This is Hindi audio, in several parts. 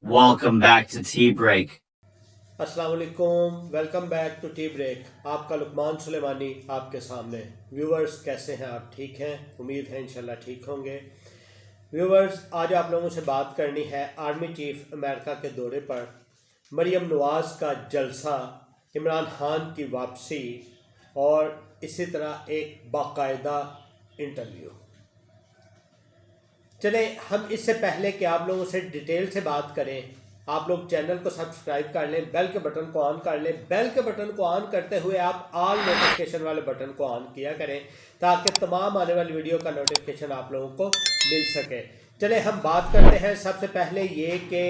Welcome back to Tea Break. अस्सलाम वालेकुम, welcome back to tea break. आपका लुकमान सुलेमानी आपके सामने। व्यूवर्स कैसे हैं आप? ठीक हैं? उम्मीद है इंशाल्लाह ठीक होंगे। व्यूवर्स, आज आप लोगों से बात करनी है आर्मी चीफ अमेरिका के दौरे पर, मरियम नवाज़ का जलसा, इमरान खान की वापसी और इसी तरह एक बाकायदा इंटरव्यू। चले हम इससे पहले कि आप लोगों से डिटेल से बात करें, आप लोग चैनल को सब्सक्राइब कर लें, बेल के बटन को ऑन कर लें। बेल के बटन को ऑन करते हुए आप ऑल नोटिफिकेशन वाले बटन को ऑन किया करें ताकि तमाम आने वाली वीडियो का नोटिफिकेशन आप लोगों को मिल सके। चले हम बात करते हैं सबसे पहले ये कि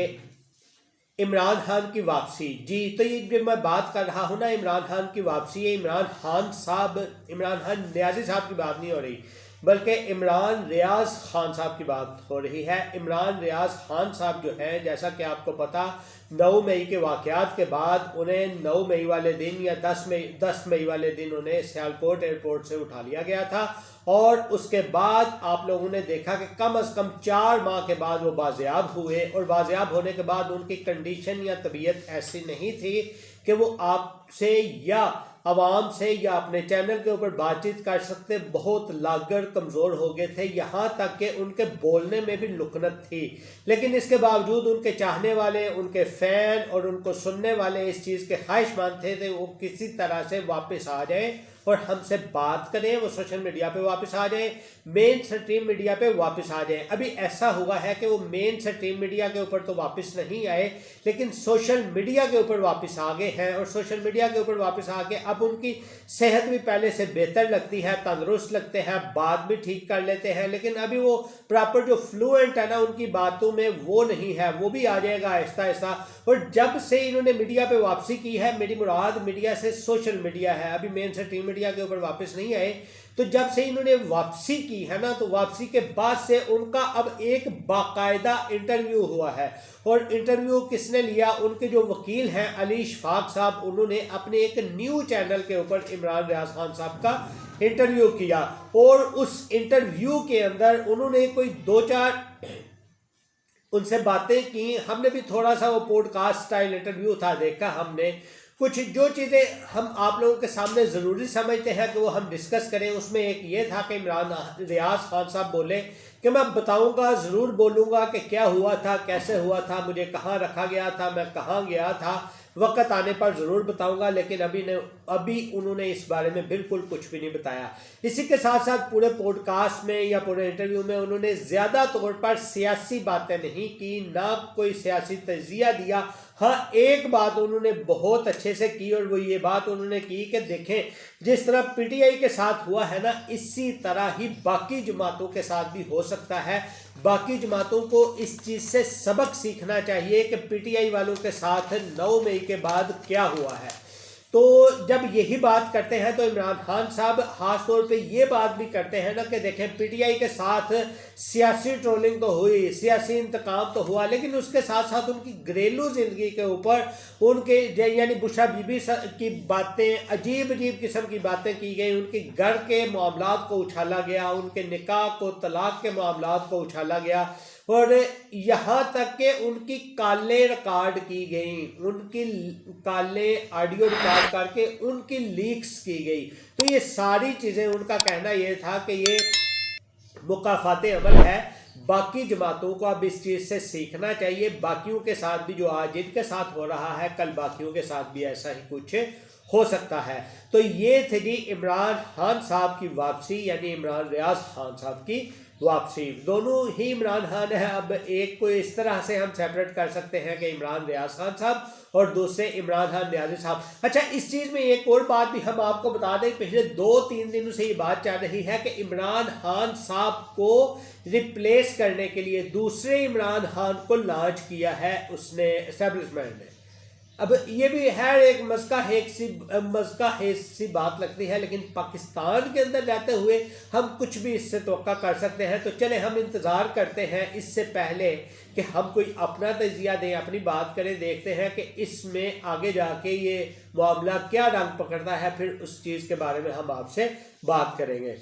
इमरान खान की वापसी। जी, तो ये जो मैं बात कर रहा हूँ ना, इमरान खान की वापसी है। इमरान खान न्याजी साहब की बात नहीं हो रही, बल्कि इमरान रियाज खान साहब की बात हो रही है। इमरान रियाज खान साहब जो हैं, जैसा कि आपको पता, 9 मई के वाक़यात के बाद उन्हें 9 मई वाले दिन या 10 मई वाले दिन उन्हें सियालकोट एयरपोर्ट से उठा लिया गया था और उसके बाद आप लोगों ने देखा कि कम से कम 4 माह के बाद वो बाजियाब हुए और बाजियाब होने के बाद उनकी कंडीशन या तबीयत ऐसी नहीं थी कि वो आपसे या आवाम से या अपने चैनल के ऊपर बातचीत कर सकते। बहुत लागर कमज़ोर हो गए थे, यहाँ तक कि उनके बोलने में भी लुकनत थी। लेकिन इसके बावजूद उनके चाहने वाले, उनके फ़ैन और उनको सुनने वाले इस चीज़ के ख्वाहिशमंद थे वो किसी तरह से वापस आ जाए और हमसे बात करें, वो सोशल मीडिया पे वापस आ जाए, मेन स्ट्रीम मीडिया पे वापस आ जाए। अभी ऐसा हुआ है कि वो मेन स्ट्रीम मीडिया के ऊपर तो वापस नहीं आए, लेकिन सोशल मीडिया के ऊपर वापस आ गए हैं और सोशल मीडिया के ऊपर वापस आके अब उनकी सेहत भी पहले से बेहतर लगती है, तंदुरुस्त लगते हैं, बात भी ठीक कर लेते हैं। लेकिन अभी वो प्रॉपर जो फ्लुएंट है ना उनकी बातों में, वो नहीं है, वो भी आ जाएगा आहिस्ता आहिस्ता। और जब से इन्होंने मीडिया पे वापसी की है, मेरी मुराद मीडिया से सोशल मीडिया है, अभी मेन स्ट्रीम मीडिया के ऊपर वापस नहीं आए, तो जब से इन्होंने वापसी की है ना, तो वापसी के बाद से उनका अब एक बाकायदा इंटरव्यू हुआ है। और इंटरव्यू किसने लिया? उनके जो वकील हैं अली शफाक साहब, उन्होंने अपने एक न्यू चैनल के ऊपर इमरान रियाज खान साहब का इंटरव्यू किया और उस इंटरव्यू के अंदर उन्होंने कोई 2-4 उनसे बातें की। हमने भी थोड़ा सा वो पॉडकास्ट स्टाइल इंटरव्यू था, देखा हमने। कुछ जो चीज़ें हम आप लोगों के सामने ज़रूरी समझते हैं कि वो हम डिस्कस करें, उसमें एक ये था कि इमरान रियाज खान साहब बोले कि मैं बताऊंगा, ज़रूर बोलूँगा कि क्या हुआ था, कैसे हुआ था, मुझे कहाँ रखा गया था, मैं कहाँ गया था, वक्त आने पर ज़रूर बताऊंगा। लेकिन अभी उन्होंने इस बारे में बिल्कुल कुछ भी नहीं बताया। इसी के साथ साथ पूरे पॉडकास्ट में या पूरे इंटरव्यू में उन्होंने ज़्यादा तौर पर सियासी बातें नहीं की, ना कोई सियासी तजिया दिया। हाँ, एक बात उन्होंने बहुत अच्छे से की और वो ये बात उन्होंने की कि देखें, जिस तरह पीटीआई के साथ हुआ है ना, इसी तरह ही बाकी जमातों के साथ भी हो सकता है। बाकी जमातों को इस चीज़ से सबक सीखना चाहिए कि पीटीआई वालों के साथ 9 मई के बाद क्या हुआ है। तो जब यही बात करते हैं तो इमरान खान साहब खास तौर पे ये बात भी करते हैं ना कि देखें, पीटीआई के साथ सियासी ट्रोलिंग तो हुई, सियासी इंतकाम तो हुआ, लेकिन उसके साथ साथ उनकी घरेलू ज़िंदगी के ऊपर उनके यानी बुशरा बीबी की बातें, अजीब अजीब किस्म की बातें की गई, उनके घर के मामलात को उछाला गया, उनके निकाह को, तलाक के मामलात को उछाला गया और यहाँ तक कि उनकी कॉलें रिकॉर्ड की गई, उनकी कॉलें ऑडियो रिकॉर्ड करके उनकी लीक्स की गई। तो ये सारी चीज़ें, उनका कहना ये था कि ये मुकाफाते अमल है। बाकी जमातों को अब इस चीज़ से सीखना चाहिए। बाकियों के साथ भी जो आज इनके साथ हो रहा है, कल बाकियों के साथ भी ऐसा ही कुछ हो सकता है। तो ये थे जी इमरान खान साहब की वापसी, यानी इमरान रियाज खान साहब की वापसी। दोनों ही इमरान खान है। अब एक को इस तरह से हम सेपरेट कर सकते हैं कि इमरान रियाज खान साहब और दूसरे इमरान खान न्याजी साहब। अच्छा, इस चीज़ में एक और बात भी हम आपको बता दें, पिछले 2-3 दिनों से ये बात चल रही है कि इमरान खान साहब को रिप्लेस करने के लिए दूसरे इमरान खान को लॉन्च किया है उसने, एस्टेब्लिशमेंट ने। अब ये भी है एक मज़का सी बात लगती है, लेकिन पाकिस्तान के अंदर रहते हुए हम कुछ भी इससे तवक्का कर सकते हैं। तो चले हम इंतज़ार करते हैं इससे पहले कि हम कोई अपना तजिया दें, अपनी बात करें, देखते हैं कि इसमें आगे जाके ये मामला क्या रंग पकड़ता है, फिर उस चीज़ के बारे में हम आपसे बात करेंगे।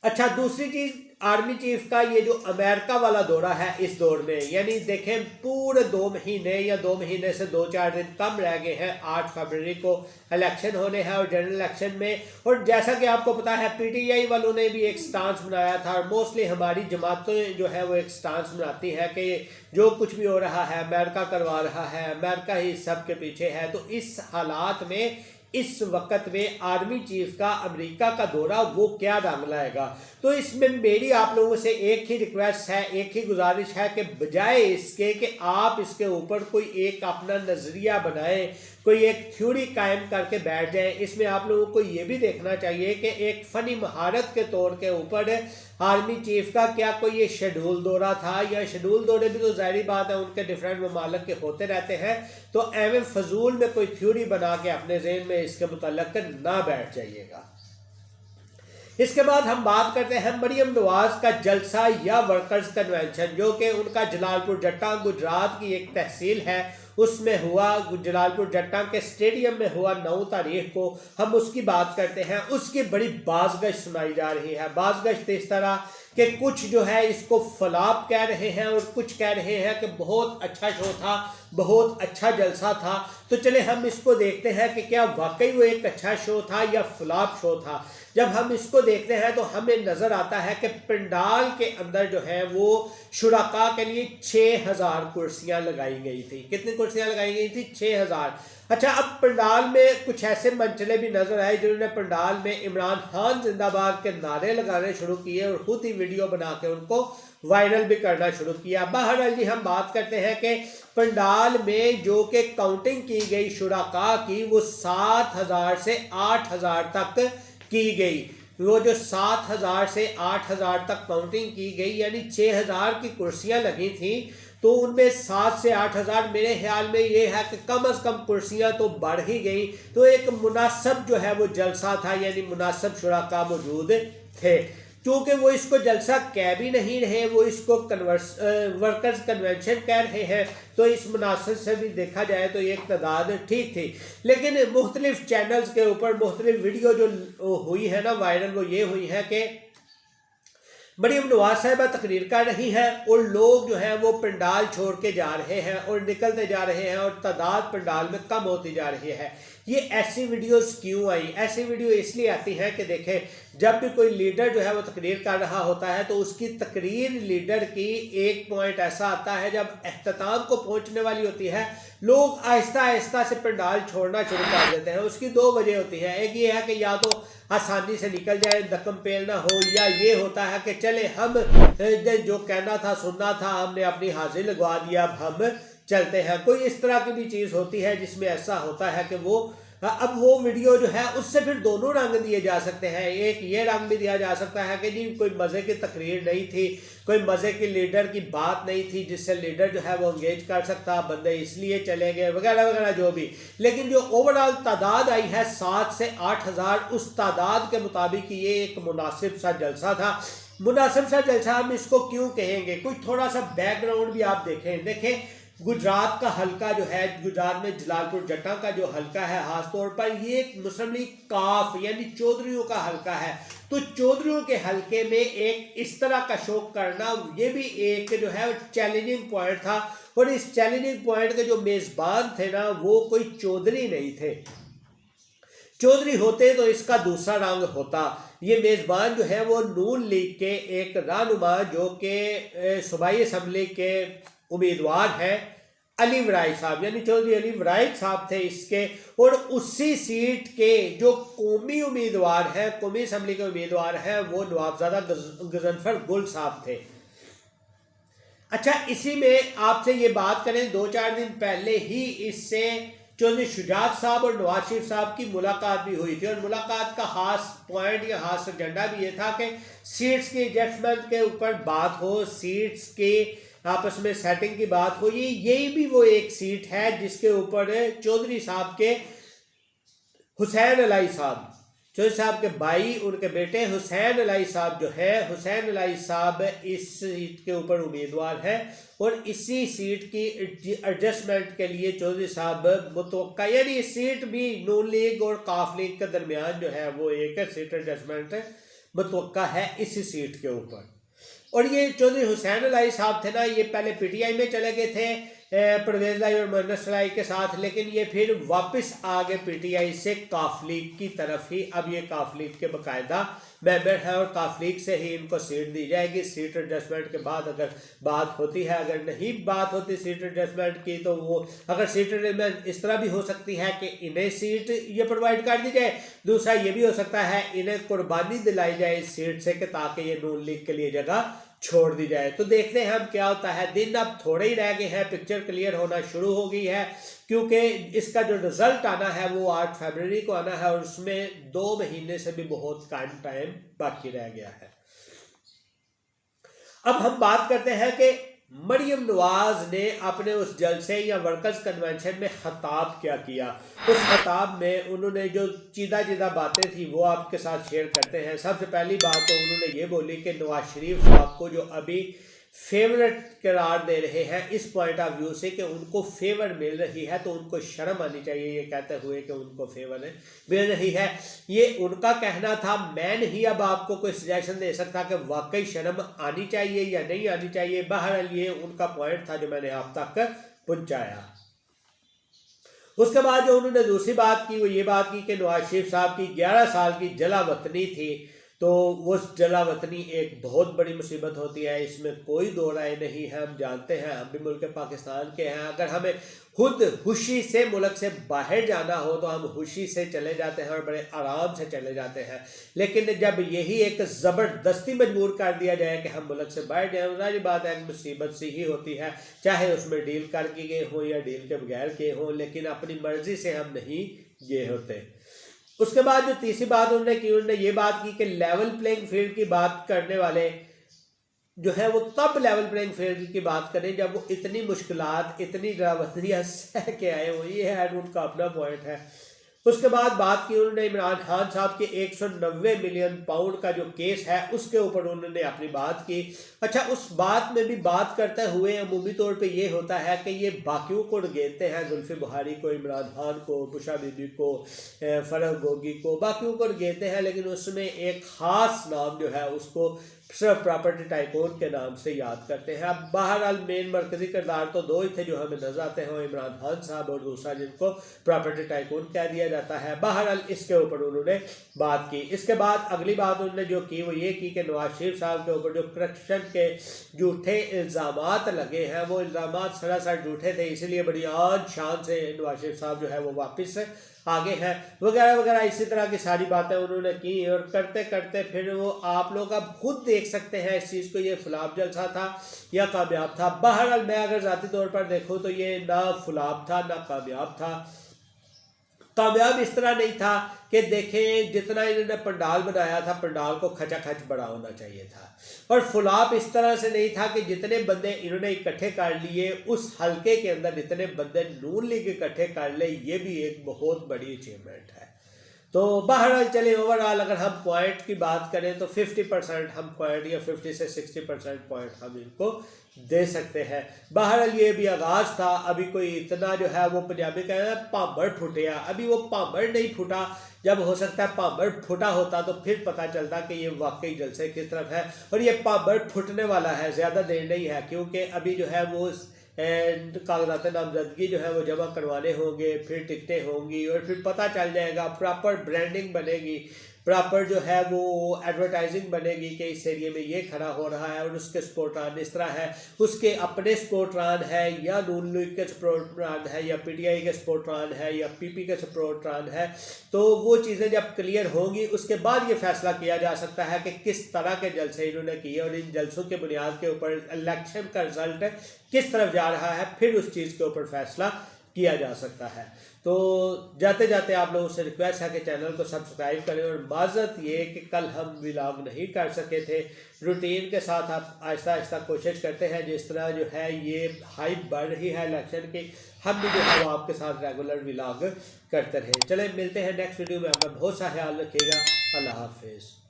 अच्छा, दूसरी चीज़ आर्मी चीफ का ये जो अमेरिका वाला दौरा है इस दौर में, यानी देखें पूरे 2 महीने या 2 महीने से 2-4 दिन कम रह गए हैं, 8 फरवरी को इलेक्शन होने हैं और जनरल इलेक्शन में। और जैसा कि आपको पता है पीटीआई वालों ने भी एक स्टांस बनाया था और मोस्टली हमारी जमातें जो है वो एक स्टांस बनाती है कि जो कुछ भी हो रहा है अमेरिका करवा रहा है, अमेरिका ही सब के पीछे है। तो इस हालात में इस वक्त में आर्मी चीफ का अमेरिका का दौरा वो क्या रंग लाएगा। तो इसमें मेरी आप लोगों से एक ही रिक्वेस्ट है, एक ही गुजारिश है कि बजाय इसके कि आप इसके ऊपर कोई एक अपना नज़रिया बनाएं, कोई एक थ्योरी कायम करके बैठ जाए, इसमें आप लोगों को ये भी देखना चाहिए कि एक फ़नी महारत के तौर के ऊपर आर्मी चीफ का क्या कोई ये शेड्यूल दौरा था, या शेड्यूल दौरे भी तो ज़ाहिर बात है उनके डिफरेंट ममालिक के होते रहते हैं। तो एवं फजूल में कोई थ्योरी बना के अपने ज़हन में इसके मुतल्लिक़ ना बैठ जाइएगा। इसके बाद हम बात करते हैं मरियम नवाज का जलसा या वर्कर्स कन्वेंशन, जो कि उनका जलालपुर जट्टा गुजरात की एक तहसील है उसमें हुआ, जलालपुर जट्टा के स्टेडियम में हुआ 9 तारीख को। हम उसकी बात करते हैं। उसकी बड़ी बाज़गश्त सुनाई जा रही है। बाज़गश्त इस तरह कि कुछ जो है इसको फलाप कह रहे हैं और कुछ कह रहे हैं कि बहुत अच्छा शो था, बहुत अच्छा जलसा था। तो चले हम इसको देखते हैं कि क्या वाकई वो एक अच्छा शो था या फ्लॉप शो था। जब हम इसको देखते हैं तो हमें नज़र आता है कि पंडाल के अंदर जो है वो शुरका के लिए 6000 कुर्सियाँ लगाई गई थी। कितनी कुर्सियाँ लगाई गई थी? 6000। अच्छा, अब पंडाल में कुछ ऐसे मंचले भी नजर आए जिन्होंने पंडाल में इमरान खान जिंदाबाद के नारे लगाने शुरू किए और खुद ही वीडियो बना के उनको वायरल भी करना शुरू किया। बहरहाल जी हम बात करते हैं कि पंडाल में जो कि काउंटिंग की गई शुरका की वो 7000 से 8000 तक की गई। वो जो 7000 से 8000 तक काउंटिंग की गई यानी 6000 की कुर्सियां लगी थी, तो उनमें 7 से 8000 मेरे ख्याल में ये है कि कम से कम कुर्सियां तो बढ़ ही गई। तो एक मुनासिब जो है वो जलसा था, यानी मुनासिब शुरका मौजूद थे। क्योंकि वो इसको जलसा कह भी नहीं रहे, वो इसको वर्कर्स कन्वेंशन कह रहे हैं, तो इस मुनासिब से भी देखा जाए तो एक तादाद ठीक थी। लेकिन मुख्तलिफ चैनल्स के ऊपर मुख्तलिफ वीडियो जो हुई है ना वायरल, वो ये हुई है कि मरियम नवाज साहिबा तकरीर कर रही हैं और लोग जो हैं वो पंडाल छोड़ के जा रहे हैं और निकलते जा रहे हैं और तादाद पंडाल में कम होती जा रही है। ये ऐसी वीडियोस क्यों आई? ऐसी वीडियो इसलिए आती है कि देखें, जब भी कोई लीडर जो है वो तकरीर कर रहा होता है तो उसकी तकरीर लीडर की एक पॉइंट ऐसा आता है जब अख्ताम को पहुंचने वाली होती है, लोग आहिस्ता आहिस्ता से पंडाल छोड़ना शुरू कर देते हैं। उसकी 2 वजह होती है। एक ये है कि या तो आसानी से निकल जाए, दकम पेल ना हो, या ये होता है कि चले हम जो कहना था सुनना था हमने अपनी हाजिर लगवा दिया, अब हम चलते हैं। कोई इस तरह की भी चीज़ होती है जिसमें ऐसा होता है कि वो अब वो वीडियो जो है उससे फिर दोनों रंग दिए जा सकते हैं। एक ये रंग भी दिया जा सकता है कि जी कोई मज़े की तकरीर नहीं थी, कोई मज़े की लीडर की बात नहीं थी जिससे लीडर जो है वो इंगेज कर सकता, बंदे इसलिए चले गए वगैरह वगैरह जो भी। लेकिन जो ओवरऑल तादाद आई है 7 से 8000, उस तादाद के मुताबिक ये एक मुनासिब सा जलसा था। मुनासिब सा जलसा हम इसको क्यों कहेंगे? कोई थोड़ा सा बैकग्राउंड भी आप देखें गुजरात का हल्का जो है, गुजरात में जलालपुर जट्टा का जो हल्का है खासतौर पर, ये एक मुस्लिम लीग काफ यानी चौधरीयों का हल्का है। तो चौधरीयों के हल्के में एक इस तरह का शो करना ये भी एक जो है चैलेंजिंग पॉइंट था। और इस चैलेंजिंग पॉइंट के जो मेज़बान थे ना वो कोई चौधरी नहीं थे। चौधरी होते तो इसका दूसरा रंग होता। ये मेज़बान जो है वो नून लीग के एक रहनुमा जो कि सूबाई असम्बली के उम्मीदवार हैं अली वराई साहब, यानी चौधरी अली वराई साहब थे इसके। और उसी सीट के जो कौमी उम्मीदवार हैं, कौमी असम्बली के उम्मीदवार हैं, वो नवाबजादा गजनफर गुल साहब थे। अच्छा, इसी में आपसे ये बात करें, 2-4 दिन पहले ही इससे चौधरी शुजात साहब और नवाज शरीफ साहब की मुलाकात भी हुई थी। और मुलाकात का खास पॉइंट या खास एजेंडा भी ये था कि सीट्स के एडजस्टमेंट के ऊपर बात हो, सीट्स के आपस में सेटिंग की बात हो। यही भी वो एक सीट है जिसके ऊपर चौधरी साहब के हुसैन अलाई साहब, चौधरी साहब के भाई, उनके बेटे हुसैन अलाई साहब जो है, हुसैन अलाई साहब इस सीट के ऊपर उम्मीदवार हैं। और इसी सीट की एडजस्टमेंट के लिए चौधरी साहब मुतवक्का, यानी सीट भी नून लीग और काफ लीग के दरमियान जो है वो एक सीट एडजस्टमेंट मुतवक्का है इसी सीट के ऊपर। और ये चौधरी हुसैन अलाई साहब थे ना, ये पहले पीटीआई में चले गए थे परवेज लाई और मोहम्मद लाई के साथ, लेकिन ये फिर वापस आ गए पीटीआई से काफ लीग की तरफ ही। अब ये काफ लीग के बाकायदा मेंबर है और काफ लीग से ही इनको सीट दी जाएगी। सीट एडजस्टमेंट के बाद अगर बात होती है, अगर नहीं बात होती सीट एडजस्टमेंट की, तो वो अगर सीट एडजस्टमेंट इस तरह भी हो सकती है कि इन्हें सीट ये प्रोवाइड कर दी जाए। दूसरा ये भी हो सकता है इन्हें कुर्बानी दिलाई जाए इस सीट से कि ताकि ये नून लीग के लिए जगह छोड़ दी जाए। तो देखते हैं हम क्या होता है। दिन अब थोड़े ही रह गए हैं, पिक्चर क्लियर होना शुरू हो गई है, क्योंकि इसका जो रिजल्ट आना है वो 8 फरवरी को आना है और उसमें 2 महीने से भी बहुत कम टाइम बाकी रह गया है। अब हम बात करते हैं कि मरियम नवाज ने अपने उस जलसे या वर्कर्स कन्वेंशन में खिताब क्या किया। उस खिताब में उन्होंने जो चीदा बातें थी वो आपके साथ शेयर करते हैं। सबसे पहली बात तो उन्होंने ये बोली कि नवाज शरीफ साहब को जो अभी फेवरेट करार दे रहे हैं, इस पॉइंट ऑफ व्यू से कि उनको फेवर मिल रही है, तो उनको शर्म आनी चाहिए ये कहते हुए कि उनको फेवर मिल रही है। ये उनका कहना था, मैं नहीं अब आपको कोई सजेशन दे सकता कि वाकई शर्म आनी चाहिए या नहीं आनी चाहिए। बहरहाल ये उनका पॉइंट था जो मैंने आप तक पहुंचाया। उसके बाद जो उन्होंने दूसरी बात की वो ये बात की कि नवाज शरीफ साहब की 11 साल की जला वतनी थी, तो वो जला वतनी एक बहुत बड़ी मुसीबत होती है, इसमें कोई दो राय नहीं है। हम जानते हैं, हम भी मुल्क पाकिस्तान के हैं। अगर हमें खुद खुशी से मुल्क से बाहर जाना हो तो हम खुशी से चले जाते हैं और बड़े आराम से चले जाते हैं, लेकिन जब यही एक ज़बरदस्ती मजबूर कर दिया जाए कि हम मुल्क से बाहर जाएँ, सारी बात है मुसीबत सी ही होती है, चाहे उसमें डील करके गए हों या डील के बगैर गए हों, लेकिन अपनी मर्जी से हम नहीं गए होते। उसके बाद जो तीसरी बात उन्होंने ये बात की कि लेवल प्लेइंग फील्ड की बात करने वाले जो है वो तब लेवल प्लेइंग फील्ड की बात करें जब वो इतनी मुश्किलात, इतनी ड्रावतियाँ सह के आए हो। ये है उनका अपना पॉइंट है। उसके बाद बात की उन्होंने इमरान खान साहब के 190 मिलियन पाउंड का जो केस है उसके ऊपर उन्होंने अपनी बात की। अच्छा, उस बात में भी बात करते हुए अमूमी तौर पे ये होता है कि ये बाकियों को घेरते हैं, जुल्फी बुखारी को, इमरान खान को, बुशा बीबी को, फरह गोगी को, बाकियों को घेरते हैं, लेकिन उसमें एक ख़ास नाम जो है उसको सिर्फ प्रॉपर्टी टाइकून के नाम से याद करते हैं। अब बहरहाल मेन मरकजी किरदार तो 2 ही थे जो हमें नजर आते हैं, इमरान खान साहब और दूसरा जिनको प्रॉपर्टी टाइकून कह दिया जाता है। बहरहाल इसके ऊपर उन्होंने बात की। इसके बाद अगली बात उन्होंने जो की वो ये की कि नवाज शरीफ साहब के ऊपर जो करप्शन के झूठे इल्ज़ामात लगे हैं वो इल्ज़ामात सरासर झूठे थे, इसलिए बड़ी आन शान से नवाज शरीफ साहब जो है वो वापस आगे हैं, वगैरह वगैरह इसी तरह की सारी बातें उन्होंने की। और करते करते फिर वो आप लोग अब खुद देख सकते हैं इस चीज़ को, ये फुलाब जलसा था या कामयाब था। बहरहाल मैं अगर ज़ाती तौर पर देखूँ तो ये ना फुलाब था ना कामयाब था। कामयाब इस तरह नहीं था कि देखें जितना इन्होंने पंडाल बनाया था, पंडाल को खचाखच बड़ा होना चाहिए था, और फुलाब इस तरह से नहीं था कि जितने बंदे इन्होंने इकट्ठे कर लिए उस हलके के अंदर जितने बंदे नून लीग इकट्ठे कर ले, ये भी एक बहुत बड़ी अचीवमेंट है। तो बहरहाल चले ओवरऑल अगर हम पॉइंट की बात करें तो 50% हम पॉइंट या 50 से 60% पॉइंट हम इनको दे सकते हैं। बहरहाल ये भी आगाज़ था, अभी कोई इतना जो है वो पंजाबी कहना है भांबड़ फुटिया, अभी वो भांबड़ नहीं फूटा। जब हो सकता है भांबड़ फुटा होता तो फिर पता चलता कि ये वाकई जलसे किस तरफ है, और ये भांबड़ फुटने वाला है, ज़्यादा देर नहीं है, क्योंकि अभी जो है वो कागजात नामजदगी जो है वो जमा करवाने होंगे, फिर टिकटें होंगी और फिर पता चल जाएगा, प्रॉपर ब्रांडिंग बनेगी, प्रॉपर जो है वो एडवर्टाइजिंग बनेगी कि इस एरिए में ये खड़ा हो रहा है और उसके स्पोर्टरान इस तरह है, उसके अपने स्पोर्टरान है या नून लीग के स्पोर्टरान है या पीटीआई के स्पोर्टरान है या पीपी के स्पोर्टरान है। तो वो चीज़ें जब क्लियर होंगी उसके बाद ये फैसला किया जा सकता है कि किस तरह के जलसे इन्होंने किए और इन जलसों के बुनियाद के ऊपर इलेक्शन का रिजल्ट किस तरफ जा रहा है, फिर उस चीज़ के ऊपर फैसला किया जा सकता है। तो जाते जाते आप लोगों से रिक्वेस्ट है कि चैनल को सब्सक्राइब करें, और माजरत ये कि कल हम व्लॉग नहीं कर सके थे, रूटीन के साथ आप आहिस्ता आहिस्ता कोशिश करते हैं, जिस तरह जो है ये हाइप बढ़ रही है इलेक्शन की, हम भी जो है वो आपके साथ रेगुलर व्लॉग करते रहें। चले मिलते हैं नेक्स्ट वीडियो में, अपना बहुत सा ख्याल रखिएगा। अल्लाह हाफिज़।